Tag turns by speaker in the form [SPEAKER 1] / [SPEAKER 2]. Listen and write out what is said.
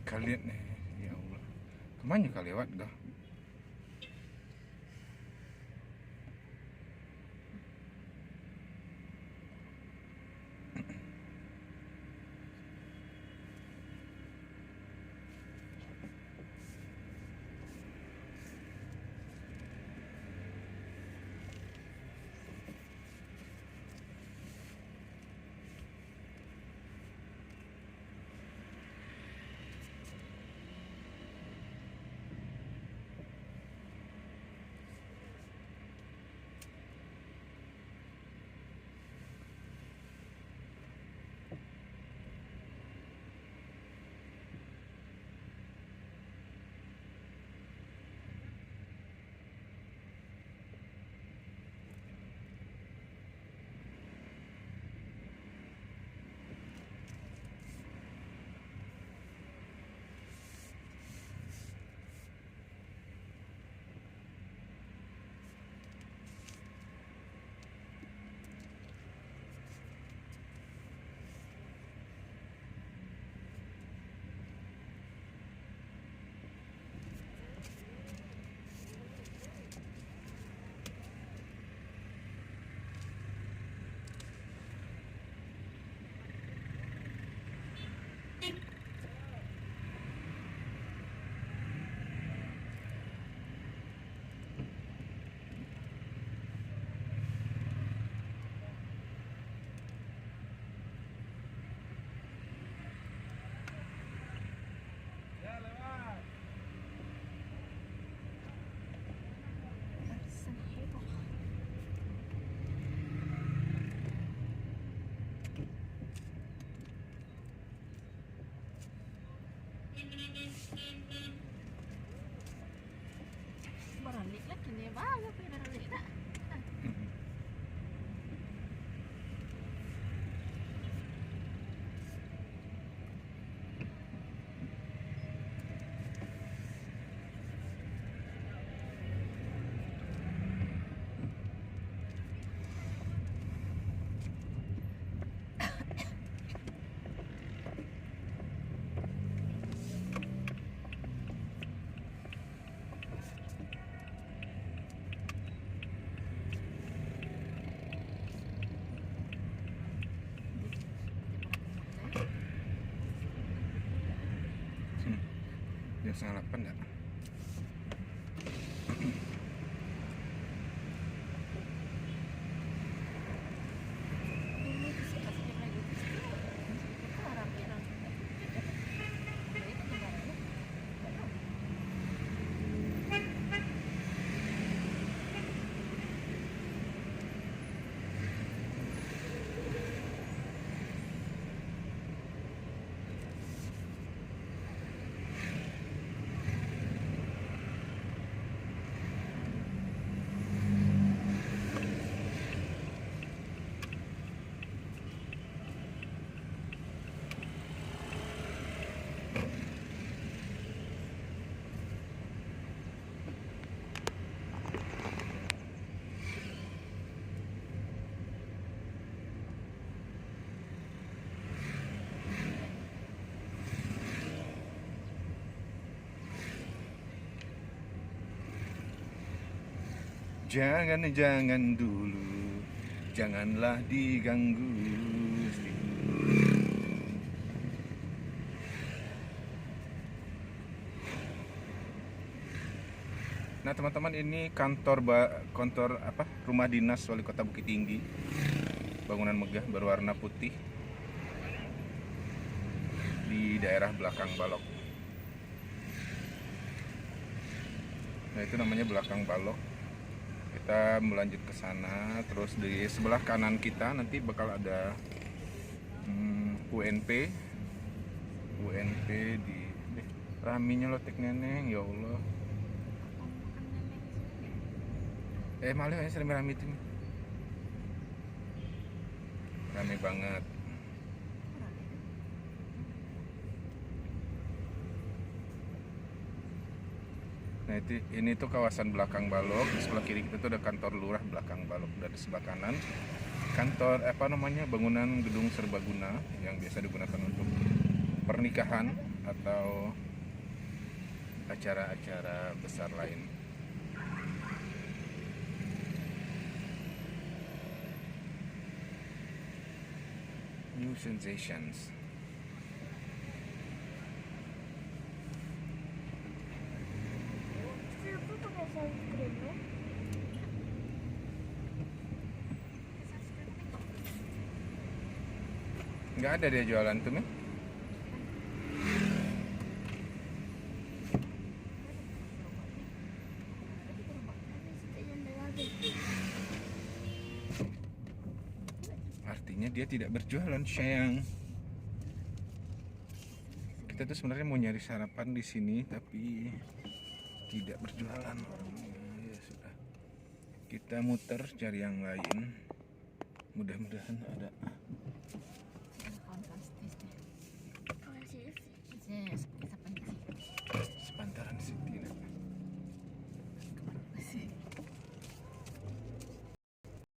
[SPEAKER 1] Kalian nih, ya Allah. Kemana kali lewat dah?
[SPEAKER 2] Beralik lagi nih banget beralik nak.
[SPEAKER 1] Jam setengah 8 enggak?
[SPEAKER 2] Ini kasih lagi. Harap ya.
[SPEAKER 1] Jangan dulu, janganlah diganggu. Nah teman-teman, ini kantor rumah dinas Wali Kota Bukit Tinggi. Bangunan megah berwarna putih di daerah belakang Balok. Nah itu namanya belakang Balok. Kita melanjut ke sana, terus di sebelah kanan kita nanti bakal ada UNP di raminya lotek neneng, ya Allah. Malah ya sering rame itu, rame banget. Nah ini tuh kawasan belakang Balok. Di sebelah kiri kita tuh ada kantor lurah belakang Balok. Dan di sebelah kanan kantor bangunan gedung serbaguna yang biasa digunakan untuk pernikahan atau acara-acara besar lain. New sensations.
[SPEAKER 3] Siapa pakai sunscreen lo?
[SPEAKER 1] Nggak ada dia jualan tuh, Meh. Artinya dia tidak berjualan, sayang. Kita tuh sebenarnya mau nyari sarapan di sini tapi tidak berjualan orangnya. Ya sudah. Kita muter cari yang lain. Mudah-mudahan ada.
[SPEAKER 2] Ada kawan-kawan stres deh.
[SPEAKER 3] Kasih.
[SPEAKER 2] Yes, kita penting.